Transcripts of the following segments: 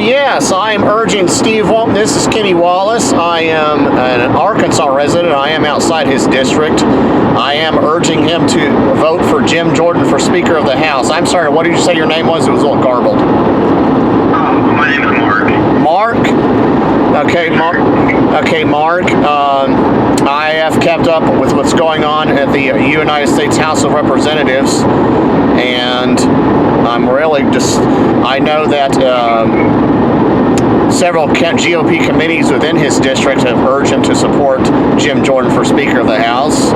Yes, I am urging Steve Womack. This is Kenny Wallace. I am an Arkansas resident. I am outside his district. I am urging him to vote for Jim Jordan for Speaker of the House. I'm sorry, what did you say your name was? It was a little garbled. My name is Mark. Mark? Okay, Mark. Okay, Mark. I have kept up with what's going on at the United States House of Representatives, and I'm really I know that several GOP committees within his district have urged him to support Jim Jordan for Speaker of the House.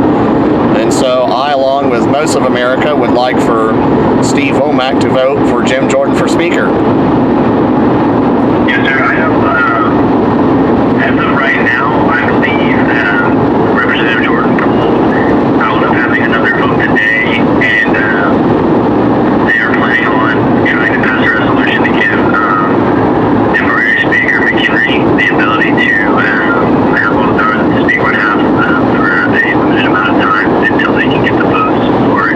And so I, along with most of America, would like for Steve Womack to vote for Jim Jordan for Speaker. Yes, sir. I know, as of right now, I believe Representative Jordan pulled out of having another vote today, and they are planning on trying to pass a resolution to give temporary Speaker McHenry the ability to have all the powers that the Speaker would have for a limited amount of time until they can get the votes for a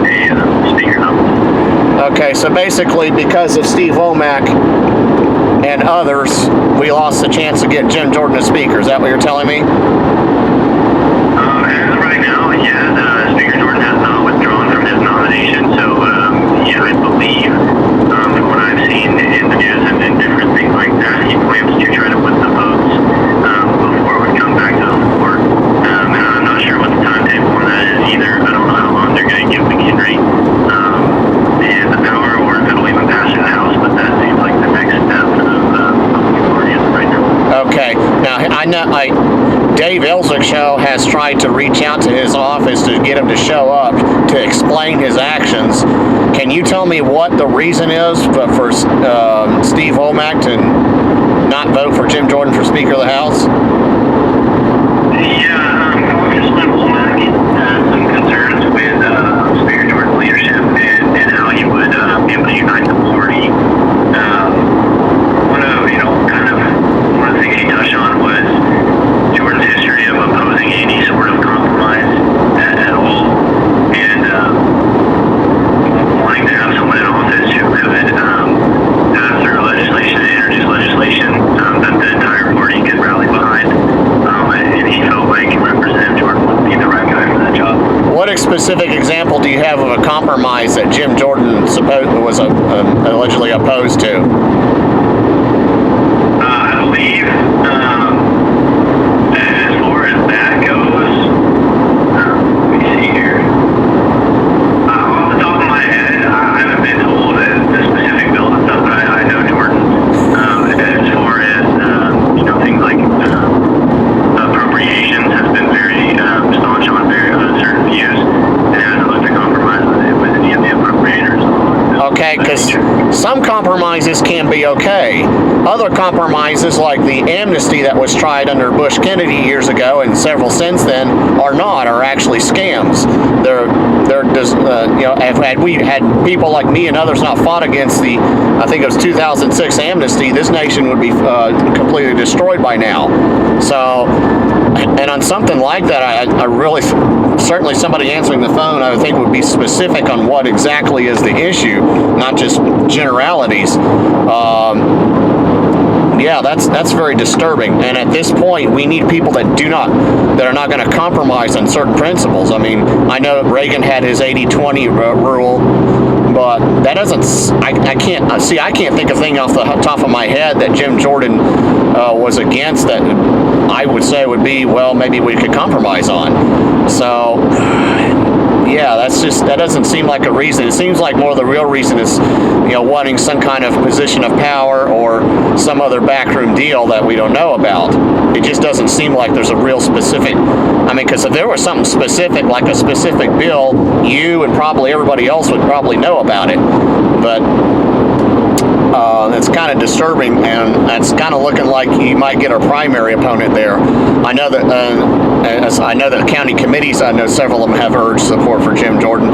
Speaker nominee. Okay, so basically because of Steve Womack and others, we lost the chance to get Jim Jordan as Speaker. Is that what you're telling me? As of right now, yeah, Speaker Jordan has not withdrawn from his nomination, so yeah, I believe from what I've seen in the news and different things like that, he plans to try to win the votes before it would come back to the floor. And I'm not sure what the timetable on that is either. I don't know how long they're going to give McHenry and the power, or if it'll even pass through the House, but that seems like the next step of the authority right now. Okay. Now, I know Dave Elzic's show has tried to reach out to his office to get him to show up to explain his actions. Can you tell me what the reason is for Steve Womack to not vote for Jim Jordan for Speaker of the House? Yeah, Congressman Womack had some concerns with Speaker Jordan's leadership and how he would be able to unite the party. One of the things he touched on was Jordan's history of opposing any sort of compromise at all, and wanting to have someone in office who could pass through legislation and introduce legislation that the entire party could rally behind. And he felt like Representative Jordan would be the right guy for that job. What specific example do you have of a compromise that Jim Jordan was allegedly opposed to? I believe, as far as that goes, let me see here. Off the top of my head, I haven't been told the specific bills and stuff, but I know Jordan. As far as things like appropriations, has been very staunch on certain views, and hasn't looked to compromise with any of the appropriators. Okay, because some compromises can be okay. Other compromises, like the amnesty that was tried under Bush Kennedy years ago and several since then, are actually scams. Had we had people like me and others not fought against the, I think it was 2006 amnesty, this nation would be completely destroyed by now. So, and on something like that, I really, certainly somebody answering the phone, I would think would be specific on what exactly is the issue, not just generalities. Yeah, that's very disturbing. And at this point, we need people that are not going to compromise on certain principles. I mean, I know Reagan had his 80-20 rule, but that doesn't. I can't think of a thing off the top of my head that Jim Jordan was against that I would say would be, well, maybe we could compromise on. So, yeah, that doesn't seem like a reason. It seems like more the real reason is, wanting some kind of position of power or some other backroom deal that we don't know about. It just doesn't seem like there's a real specific. I mean, because if there was something specific, like a specific bill, you and probably everybody else would probably know about it. But it's kind of disturbing, and it's kind of looking like you might get a primary opponent there. I know that county committees, I know several of them have urged support for Jim Jordan.